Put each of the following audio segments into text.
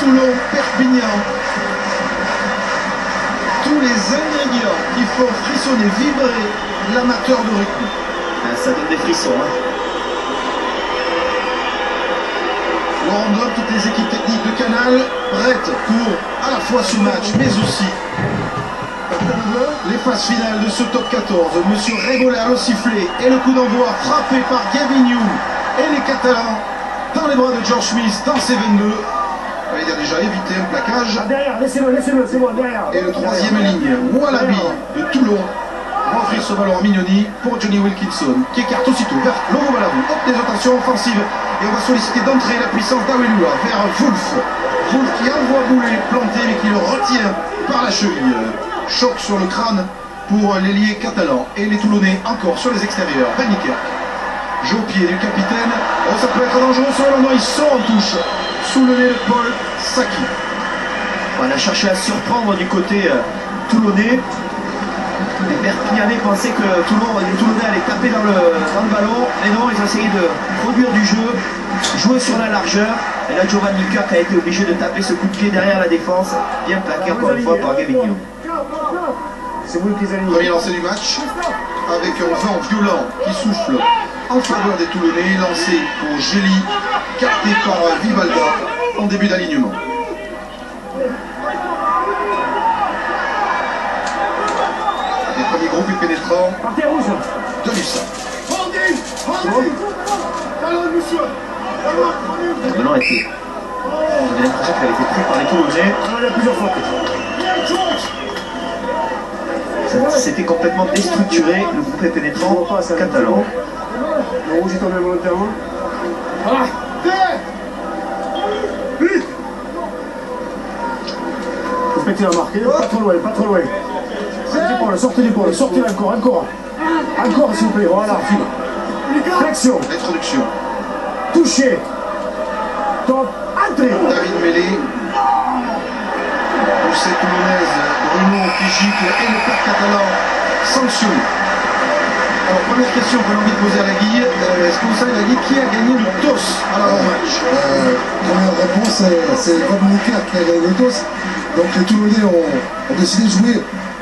Toulon, Perpignan. Tous les ingrédients qui font frissonner, vibrer l'amateur de rugby. Ça donne des frissons. Hein. Laurent Dob, toutes les équipes techniques de Canal prêtes pour à la fois ce match, mais aussi les phases finales de ce top 14. Monsieur Rébolard le sifflet et le coup d'envoi frappé par Gavin Hume et les Catalans dans les bras de George Smith dans ses 22. Il a déjà évité un plaquage. Derrière, laissez-le, c'est bon, derrière. Et le troisième ligne, Wallaby de Toulon, offrir ce ballon à Mignoni pour Johnny Wilkinson, qui écarte aussitôt vers Laurent Balavou. Hop, des rotations offensives. Et on va solliciter d'entrée la puissance d'Awelua vers Wolf. Wolf qui envoie Boulet planté, mais qui le retient par la cheville. Choc sur le crâne pour l'ailier catalan. Et les Toulonnais encore sur les extérieurs. Van Niekerk. Jeu au pied du capitaine. Oh, ça peut être dangereux sur le Londres. Ils sont en touche. Sous le nez de Paul Saki. On a cherché à surprendre du côté toulonnais. Les Perpignanais pensaient que les Toulonnais allaient taper dans le ballon. Mais non, ils ont essayé de produire du jeu, jouer sur la largeur. Et là, Giovanni Kirk a été obligé de taper ce coup de pied derrière la défense. Bien plaqué encore une fois par Gavigno. C'est vous qui allez. Premier lancé du match, avec un vent violent qui souffle en faveur des Toulonnais, lancé pour Gély, capté par Vivalda en début d'alignement. Les premiers groupes et pénétrants Partez rouge. de Lussa. Le ballon a été. J'avais l'impression qu'il avait été pris par les Toulonnais. Il y a plusieurs fois. C'était complètement déstructuré, le groupe est pénétrant catalan. Le rouge est tombé volontairement. Ah, vite. Respectez la marque, pas trop loin, pas trop loin. Sortez l'épaule, sortez encore. Encore s'il vous plaît, voilà, flexion. L'introduction. Touché. Top, entrée. David Mélé. Poussée toulonnaise, Bruno qui gicle et le père catalan sanctionné. Alors première question qu'on a envie de poser à la Guille, est-ce que vous savez la Guille qui a gagné le TOS à l'avant-match? Première réponse, c'est Rob Niekerk qui a gagné le TOS. Donc les Toulonnais ont décidé de jouer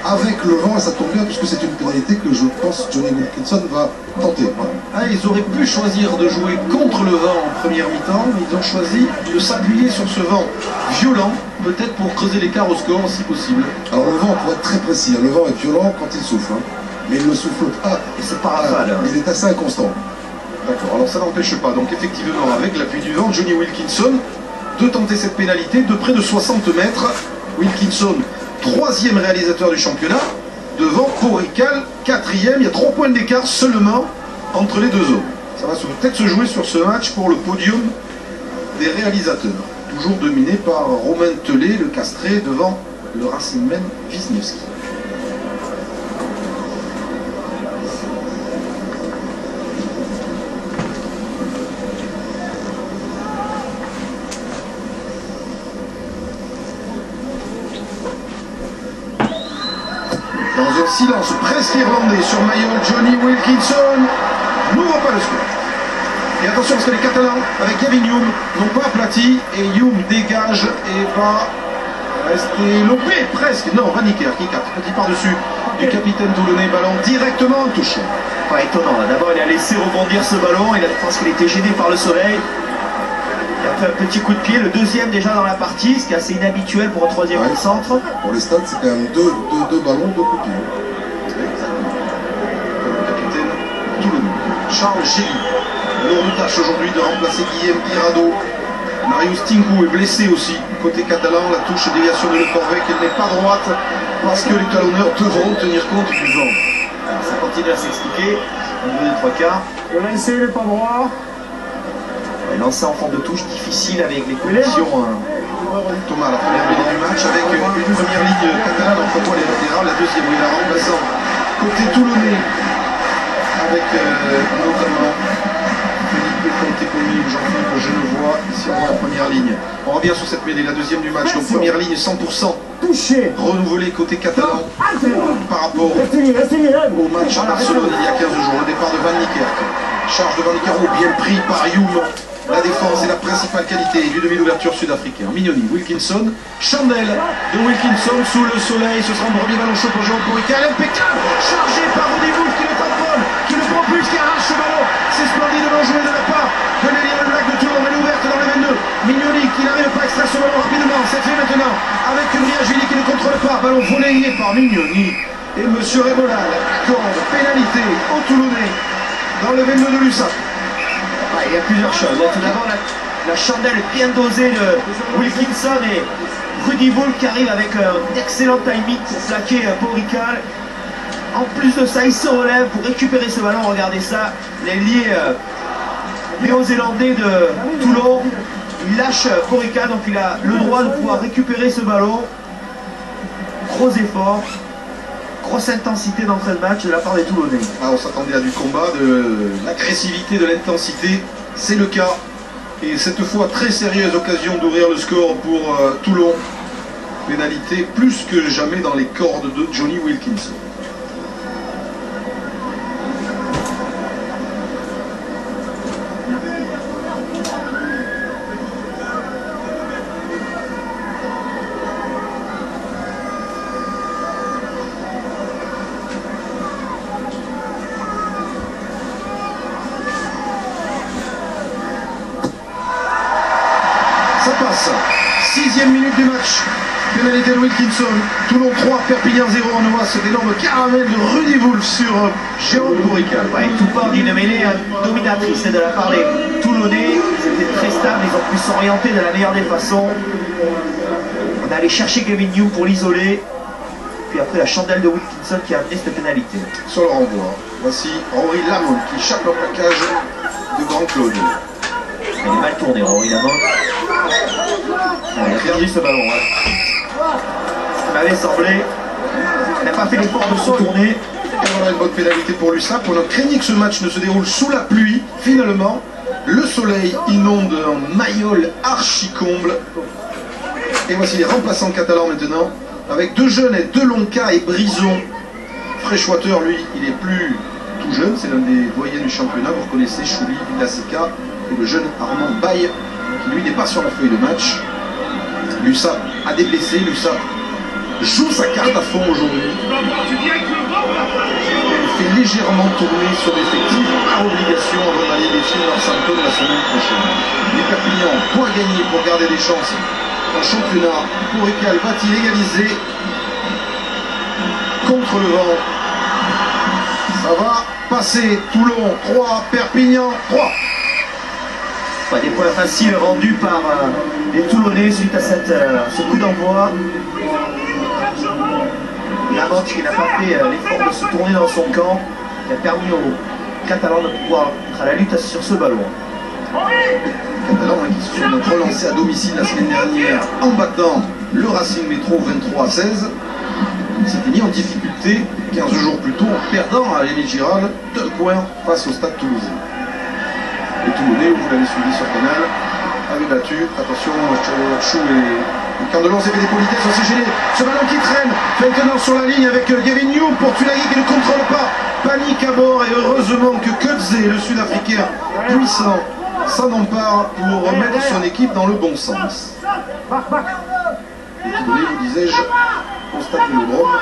avec le vent et ça tombe bien puisque c'est une pénalité que je pense Johnny Wilkinson va tenter. Voilà. Ah, ils auraient pu choisir de jouer contre le vent en première mi-temps, mais ils ont choisi de s'appuyer sur ce vent violent, peut-être pour creuser l'écart au score si possible. Alors le vent, pour être très précis, le vent est violent quand il souffle, hein, mais il ne souffle pas. Et c'est pas rafale. Il est assez inconstant. D'accord, alors ça n'empêche pas, donc effectivement avec l'appui du vent, Johnny Wilkinson de tenter cette pénalité de près de 60 mètres. Wilkinson, troisième réalisateur du championnat, devant Porical, quatrième. Il y a 3 points d'écart seulement entre les deux hommes. Ça va peut-être se jouer sur ce match pour le podium des réalisateurs. Toujours dominé par Romain Tellet, le castré, devant le Racingman Wisniewski. Dans un silence presque irlandais sur Mayol, Johnny Wilkinson n'ouvre pas le score. Et attention parce que les Catalans, avec Gavin Hume, n'ont pas aplati et Hume dégage et va rester lopé presque. Non, Van Niekerk qui capte petit par-dessus du capitaine toulonnais, ballon directement en touche. Pas étonnant, d'abord il a laissé rebondir ce ballon, je pense qu'il était gêné par le soleil. Il a fait un petit coup de pied, le deuxième déjà dans la partie, ce qui est assez inhabituel pour un troisième centre. Pour les stats, c'est quand même deux ballons, 2 coups de pied. Le capitaine toulonnais, Charles Gély. Lourde tâche aujourd'hui de remplacer Guillaume Irado. Marius Tinkou est blessé aussi. Côté catalan, la touche déviation de Le Corvec, elle n'est pas droite parce que les talonneurs devront tenir compte du vent. Alors, ça continue à s'expliquer au niveau des 3 quarts. Le lancé, il n'est pas droit. Lancé en forme de touche difficile avec les conditions. Thomas, la première mêlée du match avec une première ligne catalane entre moi les latérales, la deuxième où il a remplaçant côté toulonnais avec notamment Felipe Contepomi ou Jean-Philippe Genevois. Ici on voit la première ligne. On revient sur cette mêlée, la deuxième du match. Donc première ligne 100% touché, renouvelée côté catalan par rapport au match à Barcelone il y a 15 jours. Le départ de Van Niekerk. Charge de Van Niekerk bien pris par Hume. La défense est la principale qualité du demi d'ouverture sud-africain. Mignoni, Wilkinson, chandelle de Wilkinson sous le soleil. Ce sera un premier ballon chaud pour Jérôme Porical. Impeccable, chargé par Rudy Wolf qui le tamponne, qui le propulse, qui arrache ce ballon. C'est splendidement joué de la part de l'Eliane Black de Toulon. Elle est ouverte dans le 22. Mignoni qui n'arrive pas à extraire ce ballon rapidement. C'est fait maintenant avec Briachvili qui ne contrôle pas. Ballon volleyé par Mignoni. Et M. Rébolal accorde pénalité au Toulonnais dans le 22 de l'USAP. Il y a plusieurs choses. Tout d'abord, la chandelle bien dosée de Wilkinson et Rudy Wolf qui arrive avec un excellent timing pour plaquer Porical. En plus de ça, il se relève pour récupérer ce ballon. Regardez ça, l'ailier néo-zélandais de Toulon. Il lâche Porical, donc il a le droit de pouvoir récupérer ce ballon. Gros effort, grosse intensité d'entrée de match de la part des Toulonnais. On s'attendait à du combat, de l'agressivité, de l'intensité. C'est le cas. Et cette fois, très sérieuse occasion d'ouvrir le score pour Toulon. Pénalité plus que jamais dans les cordes de Johnny Wilkinson. Ça passe. 6e minute du match. Pénalité de Wilkinson. Toulon 3, Perpignan 0. On voit cet énorme caramel de Rudy Wolf sur Jérôme Porical. Tout part d'une mêlée dominatrice de la part des Toulonnais. C'était très stable. Ils ont pu s'orienter de la meilleure des façons. On est allé chercher Gavin New pour l'isoler. Puis après la chandelle de Wilkinson qui a amené cette pénalité. Sur le renvoi. Voici Henri Lamont qui échappe au plaquage de Grand Claude. Il est mal tourné, Henri Lamont. Il a perdu ce ballon. Ça m'avait semblé. Il n'a pas fait l'effort de se tourner. Et voilà une bonne pénalité pour l'USAP. On a craigné que ce match ne se déroule sous la pluie. Finalement, le soleil inonde un Mayol archi-comble. Et voici les remplaçants catalans maintenant. Avec deux jeunes et deux Lonca et Brison. Freshwater, lui, il est plus tout jeune. C'est l'un des doyens du championnat. Vous reconnaissez Chouli, Villaseca et le jeune Armand Baye, qui lui n'est pas sur la feuille de match. L'USAP a des blessés. L'USAP joue sa carte à fond aujourd'hui. Elle fait légèrement tourner son effectif par obligation avant d'aller défier Northampton la semaine prochaine. Les Perpignan doivent gagner pour garder des chances en championnat. Porical va-t-il égaliser contre le vent? Ça va passer. Toulon 3, Perpignan 3. Des points faciles rendus par les Toulonnais suite à ce coup d'envoi. Lamont qui n'a pas fait l'effort de se tourner dans son camp, qui a permis aux Catalans de pouvoir être à la lutte sur ce ballon. Les Catalans qui se sont relancés à domicile la semaine dernière en battant le Racing Métro 23-16. Ils s'étaient mis en difficulté 15 jours plus tôt en perdant à l'Émile Giral 2 points face au Stade Toulousain. Les Toulonnais, vous l'avez suivi sur Canal, avaient battu. Attention, Chou et Candelon s'est fait des politesses, on s'est gêné. Ce ballon qui traîne maintenant sur la ligne avec Gavin New pour Tulagi qui ne contrôle pas. Panique à bord et heureusement que Kudze, le Sud-Africain puissant, s'en empare pour remettre son équipe dans le bon sens. Les Toulonnais, vous disais-je, au stade Vélodrome,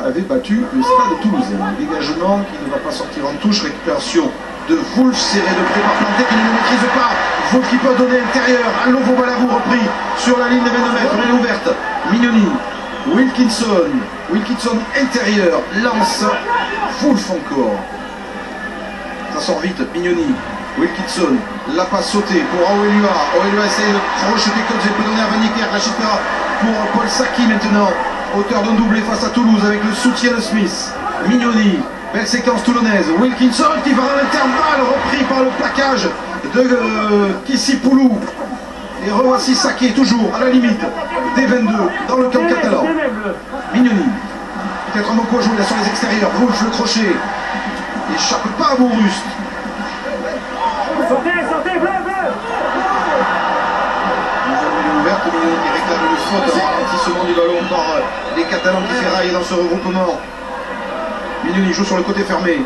avait battu le Stade Toulousain. Dégagement qui ne va pas sortir en touche, récupération de Wolf serré de près par Planté qui ne le maîtrise pas. Wolf qui peut donner l'intérieur. Un Lovo Balavou repris sur la ligne de 22 mètres. Elle est ouverte. Mignoni. Wilkinson. Wilkinson intérieur. Lance. Wolf encore. Ça sort vite. Mignoni. Wilkinson. La passe sautée pour Aouelua. Aouelua essaie de rejeter Kudze. Il peut donner à Van Niekerk. La chita pour Paul Saki maintenant. Auteur d'un doublé face à Toulouse avec le soutien de Smith. Mignoni. Belle séquence toulonnaise. Wilkinson qui va à l'intervalle, repris par le plaquage de Kissipoulou. Et revoici Saké toujours à la limite des 22 dans le camp catalan. Mignoni. Peut-être un bon coup à jouer là sur les extérieurs. Wolf le crochet. Échappe pas à Bourrust. Ouverte, Mignoni qui réclame une faute en ralentissement du ballon par les Catalans qui ferraillent dans ce regroupement. Mignoni joue sur le côté fermé.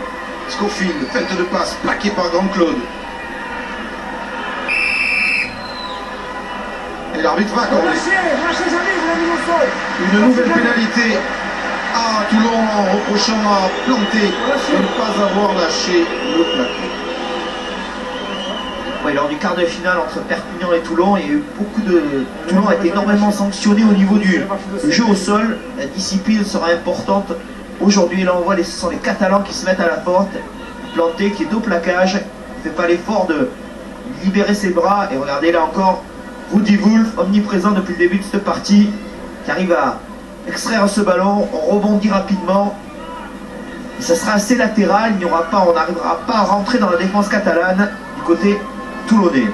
Schofield, feinte de passe, plaqué par Grand Claude. Et l'arbitre va accorder une nouvelle pénalité à Toulon en reprochant à Planté de ne pas avoir lâché le plaqué. Ouais, lors du quart de finale entre Perpignan et Toulon, il y a eu Toulon a été énormément sanctionné au niveau du jeu au sol. La discipline sera importante aujourd'hui. Là, on voit ce sont les Catalans qui se mettent à la porte. Planté qui est au plaquage, ne fait pas l'effort de libérer ses bras. Et regardez là encore, Rudy Wolf, omniprésent depuis le début de cette partie, qui arrive à extraire ce ballon, on rebondit rapidement. Et ça sera assez latéral, on n'arrivera pas à rentrer dans la défense catalane du côté toulonnais.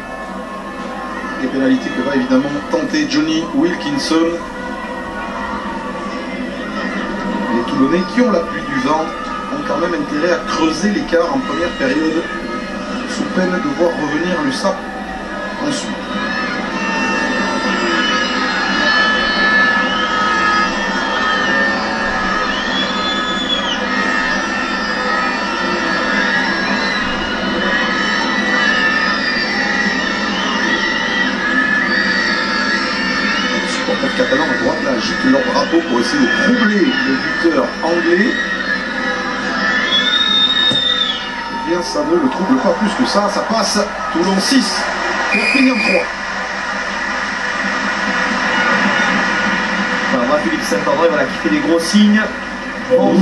Des pénalités que va évidemment tenter Johnny Wilkinson. Les Toulonnais qui ont l'appui du vent ont quand même intérêt à creuser l'écart en première période, sous peine de voir revenir l'USAP ensuite. Les Catalans à droite là agitent leur drapeau pour essayer de troubler le buteur anglais. Eh bien ça ne le trouble pas plus que ça passe. Toulon 6, Perpignan 3. On voit Philippe Saint-André qui fait des gros signes. Bon,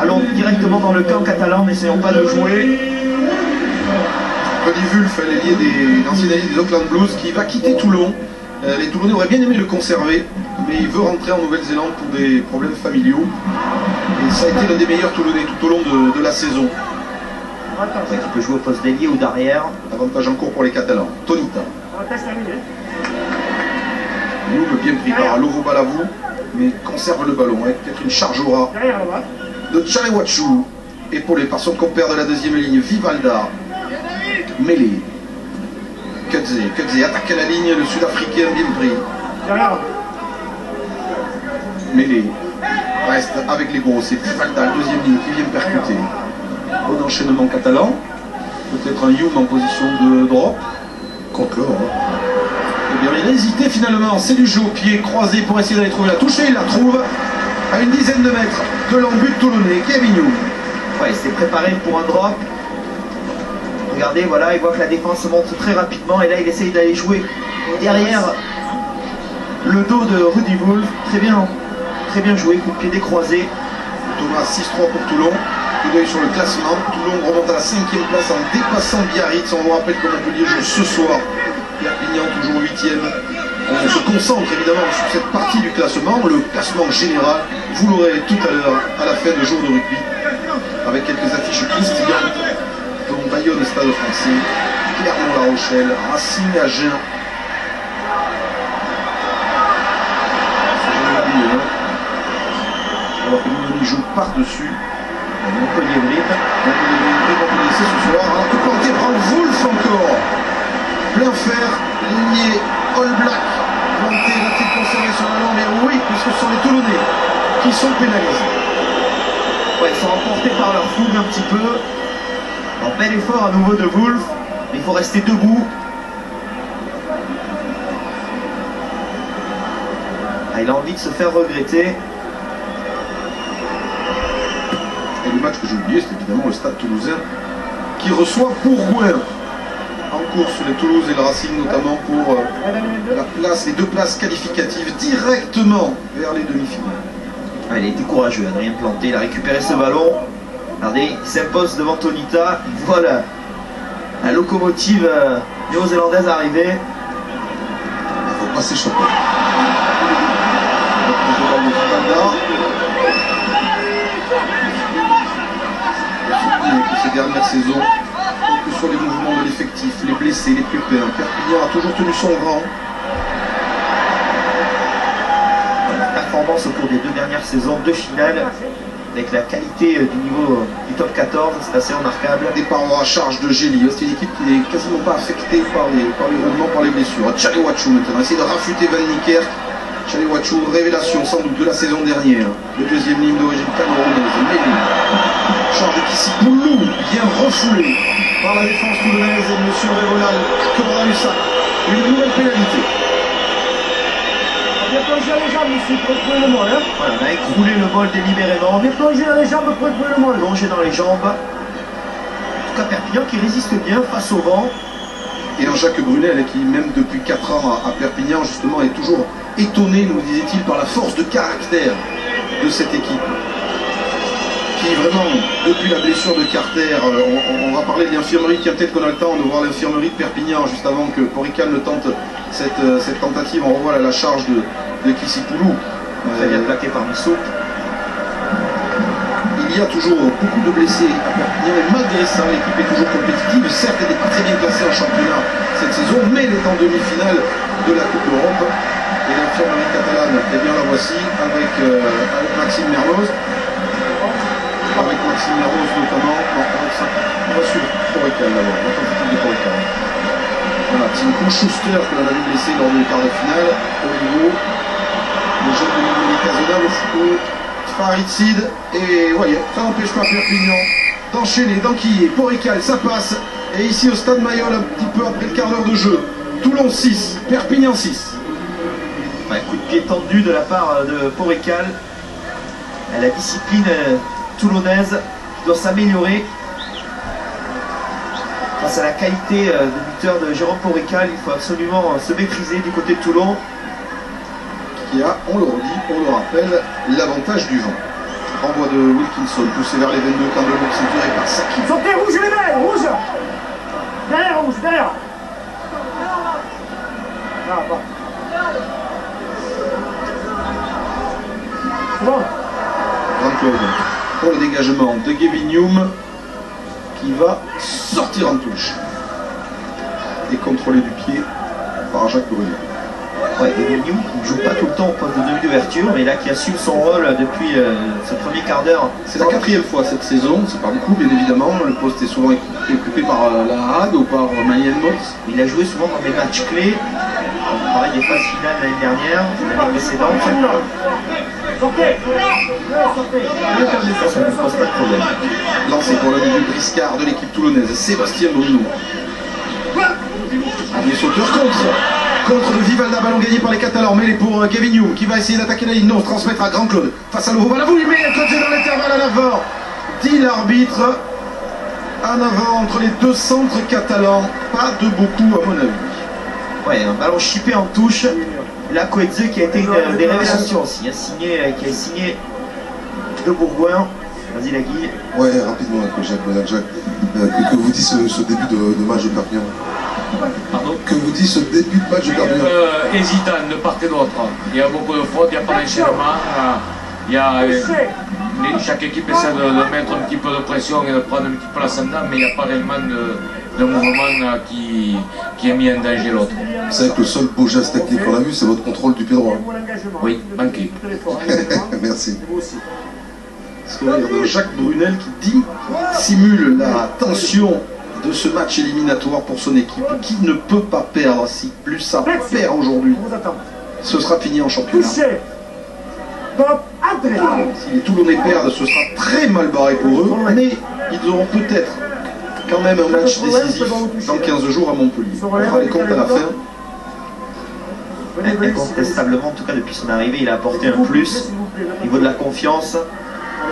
allons directement dans le camp catalan, n'essayons pas de jouer. Tony Wulf, l'ailier des anciens alliés des Auckland Blues, qui va quitter Toulon. Les Toulonnais auraient bien aimé le conserver, mais il veut rentrer en Nouvelle-Zélande pour des problèmes familiaux. Et ça a été l'un des meilleurs Toulonnais tout au long de la saison. Qui peut jouer au poste d'ailier ou d'arrière. Avantage en cours pour les Catalans. Tonita. Louvre bien pris par Lovo Balavou, mais conserve le ballon avec peut-être une charge au ras de Chalewachu, épaulé par son compère de la deuxième ligne, Vivalda. Mêlé. Kudze attaque à la ligne, le Sud-Africain bien pris. Mêlé reste avec les gros, c'est Vivalda, le deuxième ligne qui vient percuter. Bon enchaînement catalan. Peut-être un Youm en position de drop. Encore. Eh bien, il a hésité finalement. C'est du jeu au pied croisé pour essayer d'aller trouver la touche. Et il la trouve à une dizaine de mètres de l'embut toulonnais, Kevin Youm. Ouais, il s'est préparé pour un drop. Regardez, voilà, il voit que la défense monte très rapidement. Et là, il essaye d'aller jouer derrière le dos de Rudy Wolf. Très bien joué, coup de pied décroisé. Thomas 6-3 pour Toulon. Coup d'œil sur le classement. Toulon remonte à la 5e place en dépassant Biarritz. On vous rappelle que Montpellier joue ce soir. Perpignan toujours 8e. On se concentre évidemment sur cette partie du classement, le classement général. Vous l'aurez tout à l'heure à la fin de jour de rugby, avec quelques affiches croustillantes, dont Bayonne Stade Français, Clermont-La Rochelle, Racing Agen. Alors que nous joue par-dessus. Montpellier-Brive. Montpellier ce soir. Alors que Planté prend Wolf encore. Plein fer, ligné All Black. Planté va-t-il conserver son ballon? Mais oui, puisque ce sont les Toulonnais qui sont pénalisés. Ouais, ils sont emportés par leur fougue un petit peu. Un bel effort à nouveau de Wolf. Mais il faut rester debout. Ah, il a envie de se faire regretter. Et le match que j'ai oublié, c'est évidemment le Stade Toulousain qui reçoit Bourgoin en course, les Toulouse et le Racing notamment pour les deux places qualificatives directement vers les demi-finales. Ah, il a été courageux, Adrien Planté, il a récupéré ce ballon. Regardez, il s'impose devant Tonita. Voilà la locomotive néo-zélandaise arrivée. Il faut pas s'échapper. Ces dernières saisons, que ce soit les mouvements de l'effectif, les blessés, les pépins, Perpignan a toujours tenu son rang. La performance au cours des deux dernières saisons, deux finales, avec la qualité du niveau du top 14, c'est assez remarquable. Départ à charge de Gély, c'est une équipe qui n'est quasiment pas affectée par les roulements, par les blessures. Chalewachu maintenant, essayer de rafuter Van Niekerk. Chalewachu, révélation sans doute de la saison dernière. Le deuxième ligne d'origine camerounaise, Méli. Charge qui Boulou, bien refoulé par la défense toulonnaise et M. Révolal accorde à Usac une nouvelle pénalité. jambes ici pour écrouler le molle. Hein. Voilà, on a écroulé le bol délibérément. On est plongé dans les jambes pour écrouler le molle. Plongé dans les jambes. En tout cas, Perpignan qui résiste bien face au vent. Et un Jacques Brunel qui, même depuis 4 ans à Perpignan, justement, est toujours étonné, nous disait-il, par la force de caractère de cette équipe. Qui vraiment, depuis la blessure de Carter, on va parler de l'infirmerie, tiens, peut-être qu'on a le temps de voir l'infirmerie de Perpignan, juste avant que Porrical ne tente cette tentative. On revoit la charge de Kissipoulou. Très bien plaqué par Missou. Il y a toujours beaucoup de blessés à Perpignan et malgré ça, l'équipe est toujours compétitive. Certes, elle n'est pas très bien classée en championnat cette saison, mais elle est en demi-finale de la Coupe d'Europe. Et l'infirmerie catalane, eh bien la voici avec Maxime Mermoz. Avec Maxime Mermoz notamment. Non, on va suivre Porrical d'abord, la tentative de Porrical. Voilà, Tinko Schuster que l'on avait blessé lors du quart de finale. Au niveau, le jeune de Mimeli Casona, le football. Farid Sid, et voyez, ça n'empêche pas Perpignan d'enchaîner, d'enquiller. Porrical, ça passe, et ici au stade Mayol, un petit peu après le quart d'heure de jeu, Toulon 6, Perpignan 6. Ouais, coup de pied tendu de la part de Porrical. La discipline toulonnaise qui doit s'améliorer. Face à la qualité de buteur de Jérôme Porrical, il faut absolument se maîtriser du côté de Toulon. Qui a, on le redit, on le rappelle, l'avantage du vent. Renvoi de Wilkinson, poussé vers les 22, quand le bouc ceinturé par Saki. Sortez, rouge les mains, rouge. Derrière, rouge, derrière. Ah, bon. C'est bon. Jean-Claude, pour le dégagement de Gavin Hume, qui va sortir en touche. Et contrôlé du pied par Jacques Brunel. Ouais, Gavin Hume qui ne joue pas tout le temps au poste de demi d'ouverture, mais là qui assume son rôle depuis ce premier quart d'heure. C'est la 4e fois cette saison, c'est pas beaucoup bien évidemment, le poste est souvent occupé par la Hague ou par Mayen Motz. Il a joué souvent dans des matchs clés, pareil des phases finales l'année dernière, l'année précédente. Sortez. Ça ne pose pas de problème. Lancé pour le milieu briscard de l'équipe toulonnaise, Sébastien Bruno. Il est sauteur contre de Vivalda, ballon gagné par les Catalans, mêlé pour Gavin Hume qui va essayer d'attaquer la ligne, non, transmettre à Grand Claude face à Lovo Balavou, il met un côté dans l'intervalle à l'avant, dit l'arbitre. En avant entre les deux centres catalans, pas de beaucoup à mon avis. Ouais, un ballon chippé en touche. La Coetze qui a été une des révélations aussi, qui a signé de Bourgoin. Vas-y la Guille. Ouais, rapidement, Jacques. Que vous dit ce début de match de Perpignan? Pardon? Que vous dit ce début de match de Perpignan? Hésitant de part et d'autre. Il y a beaucoup de fautes, il n'y a pas d'enchaînement. Chaque équipe essaie de mettre un petit peu de pression et de prendre un petit peu l'ascendant, mais il n'y a pas réellement de mouvement qui est mis en danger l'autre. C'est vrai que le seul beau geste technique qu'on a vu, c'est votre contrôle du pied droit. Oui, manqué. Merci. Sourire de Jacques Brunel qui simule la tension de ce match éliminatoire pour son équipe, qui ne peut pas perdre. Si plus ça perd aujourd'hui, ce sera fini en championnat. Si les Toulonnais perdent, ce sera très mal barré pour eux, mais ils auront peut-être quand même un match décisif dans 15 jours à Montpellier. On fera les comptes à la fin. Incontestablement, en tout cas depuis son arrivée, il a apporté un plus au niveau de la confiance.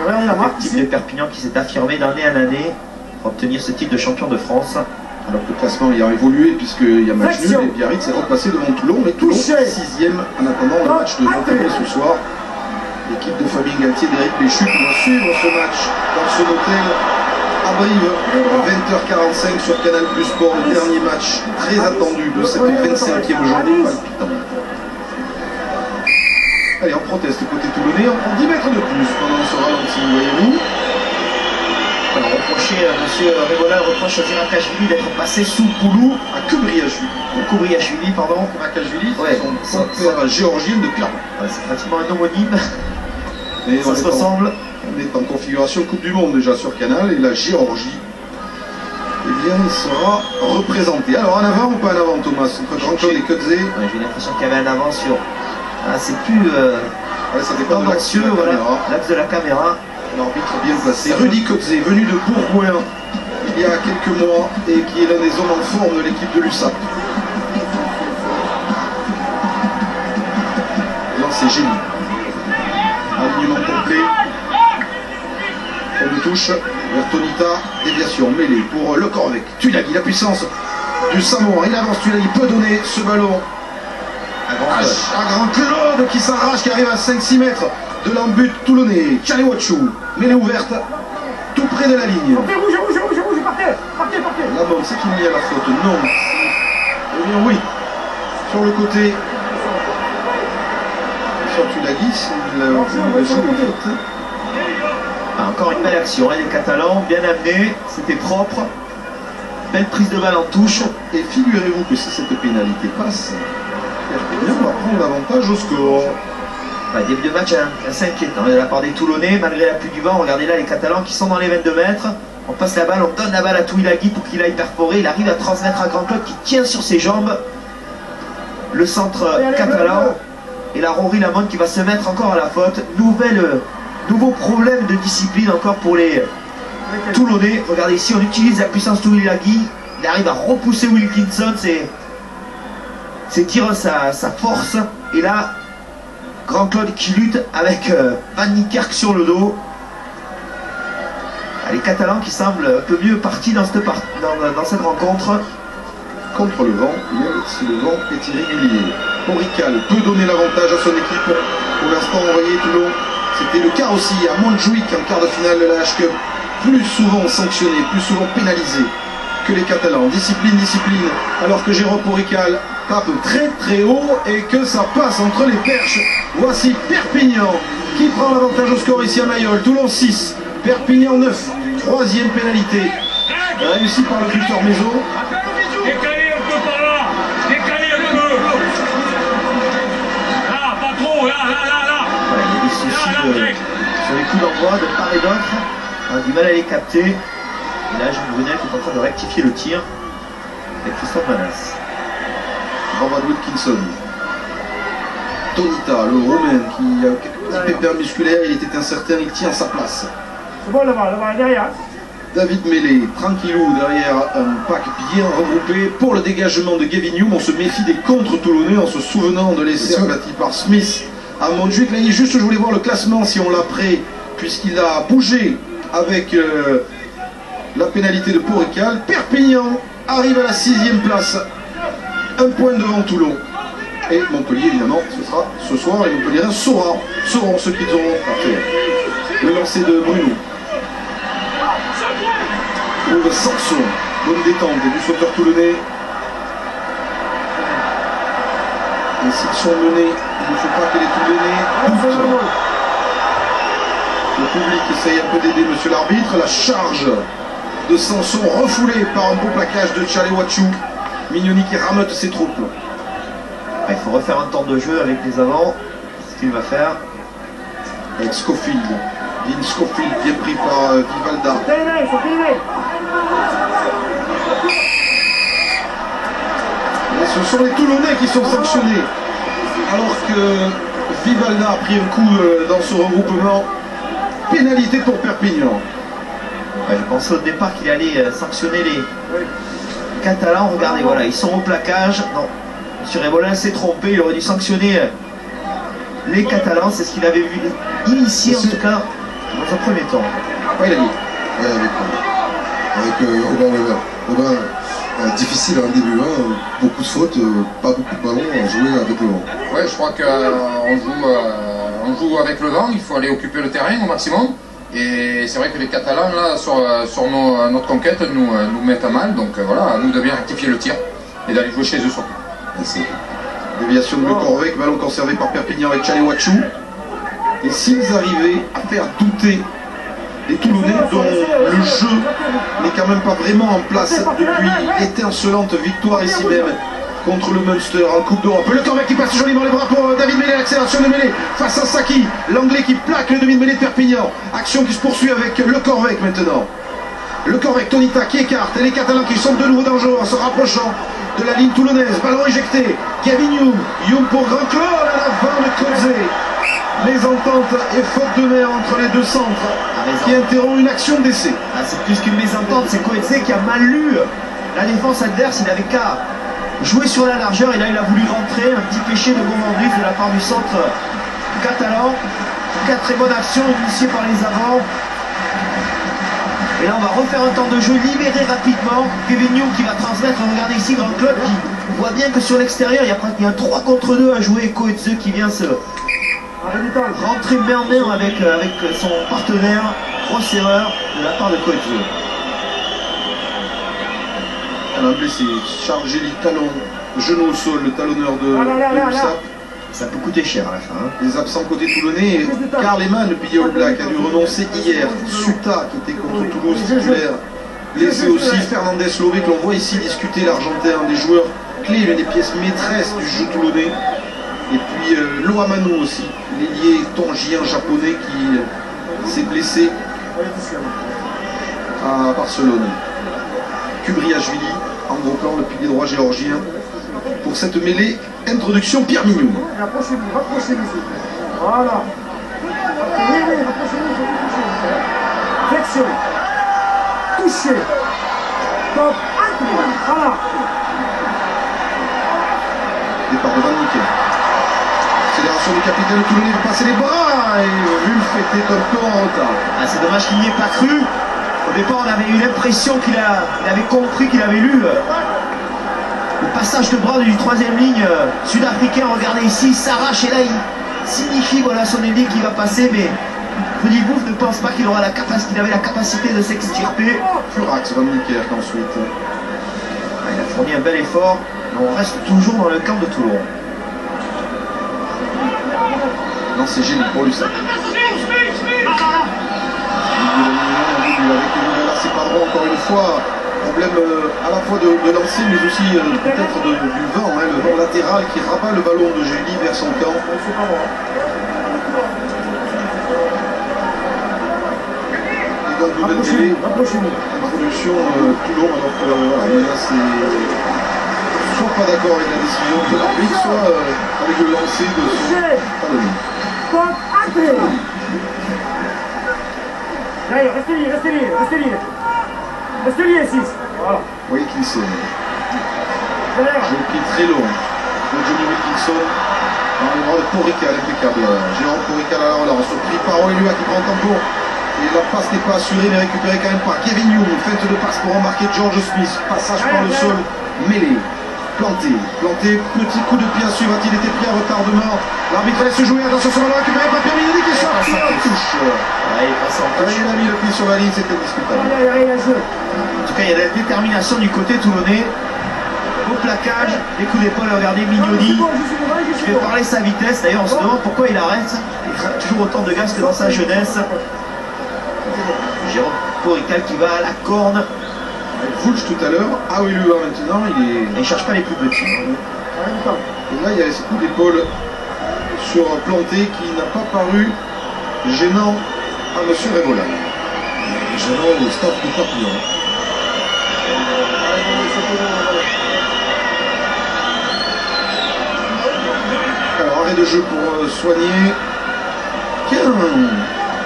L'effectif de Perpignan qui s'est affirmé d'année en année pour obtenir ce titre de champion de France. Alors que le classement il a évolué puisqu'il y a match nul et Biarritz est repassé devant Toulon, mais Toulon 6e en attendant le match de Montpellier ce soir. L'équipe de Fabien Galtier d'Éric Béchu qui va suivre ce match dans son hôtel à Brive, 20h45 sur Canal Plus Sport, le dernier match très attendu de cette 25e journée palpitante. Allez, on proteste côté toulonnais, on prend 10 mètres de plus pendant ce ralenti, voyez-vous. Alors, monsieur Régola reproche à Zirakashvili d'être passé sous Poulou. À Kubriashvili. Kubriashvili, pardon. Kubriashvili, Ouais, son père géorgien de Clermont. Ouais, c'est pratiquement un homonyme. Mais ça se ressemble. On est en configuration Coupe du Monde déjà sur Canal et la Géorgie, eh bien, il sera représenté. Alors en avant ou pas en avant, Thomas, entre Grand Claude et Kudze? Ouais, j'ai l'impression qu'il y avait un avant sur. Ah, c'est plus. Ça dépend de l'axe de la caméra. L'axe de la caméra. L'arbitre bien placé. Rudy Kudze, venu de Bourgoin il y a quelques mois et qui est l'un des hommes en forme de l'équipe de l'USAP. Là, c'est génie. Alignement complet. On le touche vers Tonita, déviation, mêlée pour Le Corvec. Tulagi, la puissance du Samoa. Il avance, Tulagi peut donner ce ballon à Grand Claude qui s'arrache, qui arrive à 5-6 mètres de l'embut toulonnais. Tchalewachu, mêlée ouverte, tout près de la ligne. Rouge, partez. La bonne, c'est qu'il y a la faute. Non. Eh bien oui. Sur le côté. Sur Tulagi, c'est le faute. Ah, encore une belle action, hein, les Catalans, bien amenés, c'était propre. Belle prise de balle en touche. Et figurez-vous que si cette pénalité passe, Perpignan va prendre l'avantage au score. Bah, début de match assez inquiétant de la part des Toulonnais, malgré la pluie du vent. Regardez là les Catalans qui sont dans les 22 mètres. On passe la balle, on donne la balle à Tuilagi pour qu'il aille perforer. Il arrive à transmettre à Grand Claude qui tient sur ses jambes. Le centre catalan. Et la Rory Lamont qui va se mettre encore à la faute. Nouveau problème de discipline encore pour les Toulonnais. Regardez ici, on utilise la puissance de Tuilagi. Il arrive à repousser Wilkinson. C'est dire sa force. Et là, Grand Claude qui lutte avec Van Niekerk sur le dos. Les Catalans qui semblent un peu mieux partis dans cette rencontre. Contre le vent, même si le vent est irrégulier. Orical peut donner l'avantage à son équipe. Pour l'instant, on voyait Toulon. C'était le cas aussi à Montjuic en quart de finale de la H-Cup. Plus souvent sanctionné, plus souvent pénalisé que les Catalans. Discipline. Alors que Jérôme Orical tape très haut et que ça passe entre les perches. Voici Perpignan qui prend l'avantage au score ici à Mayol. Toulon 6, Perpignan 9. Troisième pénalité réussie par le buteur Mézo. Décalez un peu par là. Décalez un peu. Là, pas trop. Là. Voilà, il y a des soucis sur les coups d'envoi de part et d'autre. On a du mal à les capter. Et là, Jean Brunel qui est en train de rectifier le tir avec Christophe Manas. Bravad Wilkinson. Tonita, le Roumain qui a quelques petits pépins musculaires, il était incertain, il tient sa place. C'est bon, là-bas, derrière. David Mélé, tranquillou derrière un pack bien regroupé pour le dégagement de Gavin Hume. On se méfie des contre-toulonnais en se souvenant de l'essai abattu par Smith à Montjuic. Là, juste, je voulais voir le classement si on l'a prêt, puisqu'il a bougé avec la pénalité de Porical. Perpignan arrive à la 6e place, un point devant Toulon. Et Montpellier, évidemment, ce sera ce soir. Les Montpelliérains sauront ce qu'ils auront à faire. Le lancer de Bruno. Trouve Sanson. Bonne détente du sauteur toulonnais. Et s'ils sont menés, il ne faut pas que les Toulonnais doutent. Le public essaye un peu d'aider monsieur l'arbitre. La charge de Sanson refoulée par un beau plaquage de Tchalewachu. Mignoni qui rameute ses troupes. Il faut refaire un temps de jeu avec les avants. C'est ce qu'il va faire. Avec Scofield. Dean Scofield bien pris par Vivalda. Et ce sont les Toulonnais qui sont sanctionnés. Alors que Vivalda a pris un coup dans ce regroupement. Pénalité pour Perpignan. Je pensais au départ qu'il allait sanctionner les Catalans. Regardez, voilà, ils sont au plaquage. Non, M. Rébolin s'est trompé. Il aurait dû sanctionner les Catalans. C'est ce qu'il avait vu initier en tout cas dans un premier temps. Ouais, il a dit. Ouais, avec Aubin Weber. Aubin, difficile en début, hein, beaucoup de fautes, pas beaucoup de ballons à jouer avec le vent. Ouais, je crois qu'on joue avec le vent, il faut aller occuper le terrain au maximum. Et c'est vrai que les Catalans, là, sur notre conquête, nous mettent à mal. Donc voilà, à nous de bien rectifier le tir et d'aller jouer chez eux surtout. Merci. Déviation de Le Corvec, ballon conservé par Perpignan avec Tchalewachu. Et s'ils arrivaient à faire douter les Toulonnais, dont le jeu n'est quand même pas vraiment en place depuis l'étincelante victoire ici même contre le Munster en Coupe d'Europe. Le Corvec qui passe joliment les bras pour David Mélé, l'accélération de Mélé face à Saki, l'anglais qui plaque le demi-mêlée de Perpignan. Action qui se poursuit avec Le Corvec maintenant. Le Corvec, Tonita qui écarte et les Catalans qui sont de nouveau dangereux en se rapprochant de la ligne toulonnaise. Ballon éjecté, Gavin Hume pour Grand Claude à l'avant de Kozé. Mésentente et faute de mer entre les deux centres qui interrompt une action d'essai. Ah, c'est plus qu'une mésentente, c'est Coetzee qui a mal lu la défense adverse. Il avait qu'à jouer sur la largeur et là il a voulu rentrer. Un petit péché de gourmandise de la part du centre catalan. tout cas, très bonne action initiée par les avants. Et là, on va refaire un temps de jeu libéré rapidement. Kevin New qui va transmettre. Regardez ici, Grand Club qui voit bien que sur l'extérieur, il y a un 3 contre 2 à jouer. Koetze qui vient se rentrer main en main avec son partenaire. Grosse erreur de la part de Koetze. Elle a blessé, chargé les talons, genou au sol, le talonneur de l'USAP. Ça peut coûter cher à la fin. Hein. Les absents côté toulonnais, Karl Lehmann, le pilier All Black, a dû renoncer hier. Suta, qui était contre Toulouse titulaire, blessé aussi. Fernandez Lové, que l'on voit ici discuter, l'Argentin, un des joueurs clés, l'une des pièces maîtresses du jeu toulonnais. Et puis Lohamanu aussi, l'ailier tongien japonais qui s'est blessé à Barcelone. Kubriashvili, en gros plan, le pilier droit géorgien. Pour cette mêlée, introduction Pierre Mignon. Rapprochez-vous, rapprochez-vous. Voilà. Oui, oui, rapprochez-vous, il faut toucher. Flexion. Toucher. Top. Voilà. Départ de Van Nicken. Accélération du capitaine toulonnais pour passer les bras et Wulf était un peu en retard. Ah, c'est dommage qu'il n'y ait pas cru. Au départ, on avait eu l'impression qu'il avait compris, qu'il avait lu le passage de bras du 3e ligne sud-africain. Regardez ici, il s'arrache et là il signifie voilà son ailier qui va passer, mais Rudy Bouf ne pense pas qu'il avait la capacité de s'extirper. Furax Van Niekerk ensuite. Ah, il a fourni un bel effort, mais on reste toujours dans le camp de Toulon. Non, c'est génie pour lui ça. C'est pas drôle encore une fois. Problème à la fois de lancer mais aussi peut-être du vent, hein, le vent latéral qui rabat le ballon de Gély vers son camp. Et donc nouvelle mêlée, introduction Toulon, alors que voilà, là c'est soit pas d'accord avec la décision de l'arbitre, soit avec le lancer de son talonneur. Allez, restez liés, restez liés, restez liés. Restez liés, 6. Voilà. Vous voyez Wilkinson. Jeu pied très long de Johnny Wilkinson. Dans les bras de Porical, impeccable. Jérôme Porical à la relance. Pris par Oelua qui prend un tampon. Et la passe n'est pas assurée, mais récupérée quand même par Kevin Young. Feinte de passe pour remarquer George Smith. Passage par le sol, mêlé. Planté, petit coup de pied à suivre, a-t-il été pris à retardement? L'arbitre laisse jouer, attention sur le ballon, récupéré par Pierre Mignon qui est sorti en touche. Ouais, il passe en touche. Il a mis le pied sur la ligne, c'était discutable. En tout cas, il y a de la détermination du côté toulonnais. Au plaquage, les coups d'épaule, regardez Mignoni qui fait parler sa vitesse. D'ailleurs, on se demande pourquoi il arrête. Il a toujours autant de gaz que dans sa jeunesse. Jérôme Porical qui va à la corne. Fulch tout à l'heure, Aoelua maintenant, il ne cherche pas les plus petits. Et là, il y a ce coup d'épaule sur Planté qui n'a pas paru gênant à M. Révola. Gênant au staff de Papillon. Alors, arrêt de jeu pour soigner.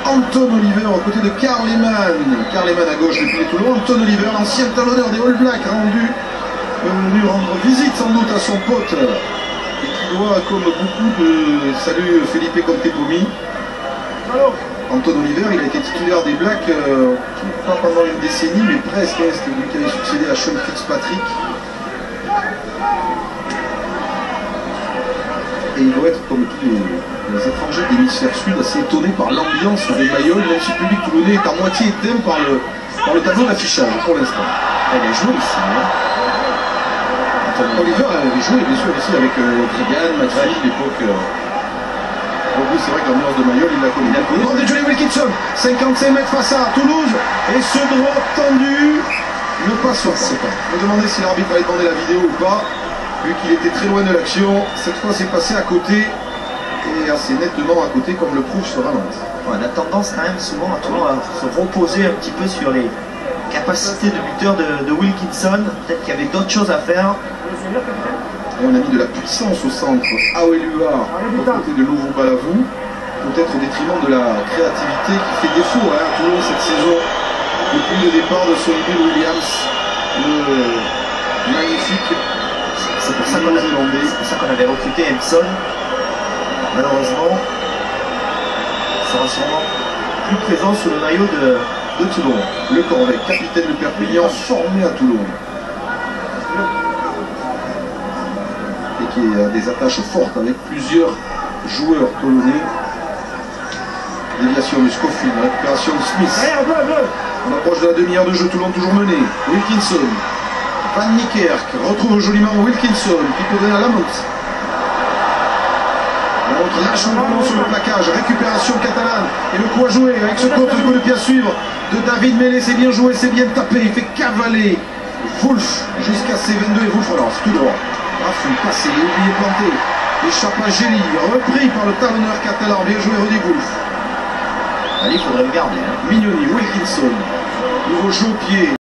Anton Oliver aux côtés de Karl Lehmann. Karl Lehmann à gauche depuis Toulon. Anton Oliver, l'ancien talonneur des All Blacks, venu rendre visite sans doute à son pote. Et qui doit, comme beaucoup de salut Felipe Contepomi. Anton Oliver, il a été titulaire des Blacks, pas pendant une décennie, mais presque. C'était lui qui avait succédé à Sean Fitzpatrick. Et il doit être, comme tous les étrangers de l'hémisphère sud, assez étonné par l'ambiance des Mayol, même si le public toulonnais est à moitié éteint par le tableau d'affichage pour l'instant. Elle a joué ici. Hein. Oliver avait joué bien sûr ici avec Trigan, Mathieu, l'époque. C'est vrai que l'ambiance de Mayol, il l'a connu. Drop de Johnny Wilkinson, 55 mètres face à Toulouse, et ce drop tendu ne passe pas. Me demander si l'arbitre allait demander la vidéo ou pas. Vu qu'il était très loin de l'action, cette fois c'est passé à côté, et assez nettement à côté comme le prouve ce ralenti. On a tendance quand même souvent à se reposer un petit peu sur les capacités de buteur de Wilkinson. Peut-être qu'il y avait d'autres choses à faire. Et on a mis de la puissance au centre. Aoelua aux côtés de Lovo Balavou, peut-être au détriment de la créativité qui fait défaut à Toulon cette saison. Depuis le départ de Sonny Williams, le magnifique. C'est pour ça qu'on avait recruté Emson. Malheureusement, sera sûrement plus présent sur le maillot de Toulon. Le Corvet, capitaine de Perpignan, formé à Toulon. Et qui a des attaches fortes avec plusieurs joueurs toulonnais. Déviation de Scofield, récupération de Smith. On approche de la demi-heure de jeu, Toulon toujours mené. Wilkinson. Van Niekerk retrouve joliment Wilkinson qui peut donner à Lamont. Lamont lâche le ballon sur le plaquage. Récupération catalane. Et le coup à jouer avec ce contre-coup de pied à suivre de David Mêlé. C'est bien joué, c'est bien tapé. Il fait cavaler Wolf jusqu'à ses 22 et Wolf relance tout droit. Raffou passé, oublié planté. Échappe à Gély, repris par le talonneur catalan. Bien joué Rudy Wolf. Allez, il faudrait le garder. Mignoni, Wilkinson. Nouveau jeu au pied.